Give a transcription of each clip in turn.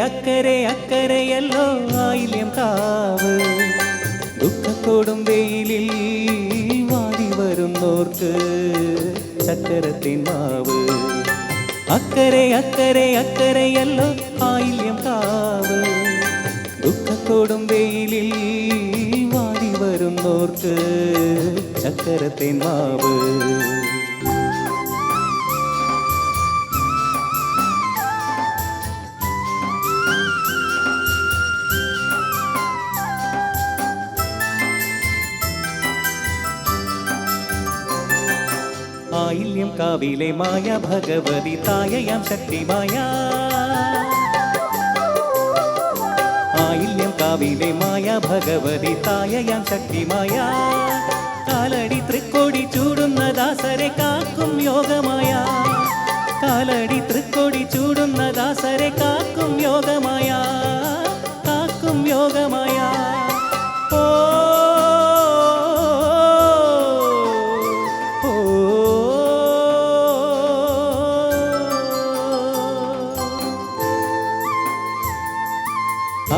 അക്കരെ അക്കരയല്ലോ ആയില്യം കാവ്. ദുഃഖത്തോടും വെയിലിൽ വാടി വരുന്നോർക്ക് ചക്കരത്തിൻ മാവ്. അക്കരെ അക്കരെ അക്കരയല്ലോ ആയില്യം കാവ്. ദുഃഖത്തോടും വെയിലിൽ വാടി വരുന്നോർക്ക് ചക്കരത്തിൻ മാവ്. ആയില്യം കാവിലെ മായ ഭഗവതി തായയാം ശക്തിമായ. ആയില്യം കാവിലെ മായ ഭഗവതി തായയാം ശക്തിമായ. കാലടി തൃക്കോടി ചൂടുന്ന ദാസരെ കാക്കും യോഗമായ. കാലടി തൃക്കോടി ചൂടുന്ന ദാസരെ കാക്കും യോഗമായ. കാക്കും യോഗമായ.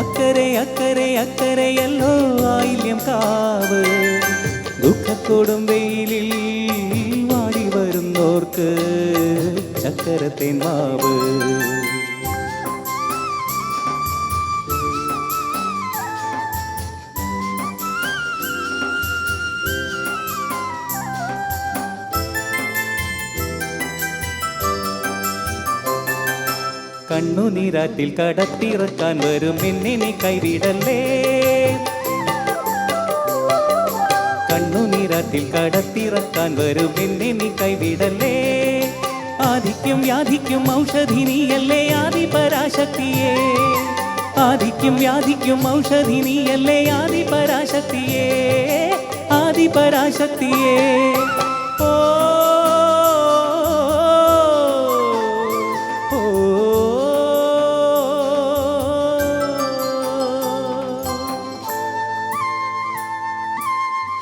അക്കരെ അക്കരെ അക്കരയല്ലോ ആയില്യം കാവ്. ദുഃഖത്തോടും വെയിലിൽ വാടി വരുന്നോർക്ക് ചക്കരത്തിൻ മാവ്. കണ്ണുനീരാറ്റിൽ കടത്തിറക്കാൻ വരും എന്നെ നീ കൈവിടല്ലേ. കണ്ണുനീരാറ്റിൽ കടത്തിറക്കാൻ വരും എന്നെ നീ കൈവിടല്ലേ. ആദിക്കും വ്യാധിക്കും ഔഷധി നീയല്ലേ ആദിപരാശക്തിയേ. ആദിക്കും വ്യാധിക്കും ഔഷധി നീയല്ലേ ആദിപരാശക്തിയേ. ആദിപരാശക്തിയേ.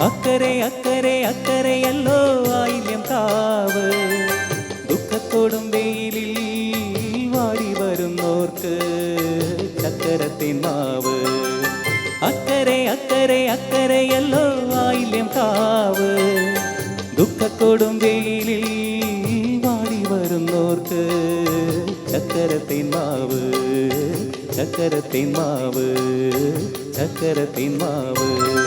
അക്കരെ അക്കരെ അക്കരയല്ലോ ആയില്യം കാവ്. ദുഃഖത്തോടും വെയിലിൽ വാടി വരുന്നോർക്ക് ചക്കരത്തിൻ മാവ്. അക്കരെ അക്കരെ അക്കരയല്ലോ ആയില്യം കാവ്. ദുഃഖത്തോടും വെയിലിൽ വാടി വരുന്നോർക്ക് ചക്കരത്തിൻ മാവ്. ചക്കരത്തിൻ മാവ്. ചക്കരത്തിൻ മാവ്.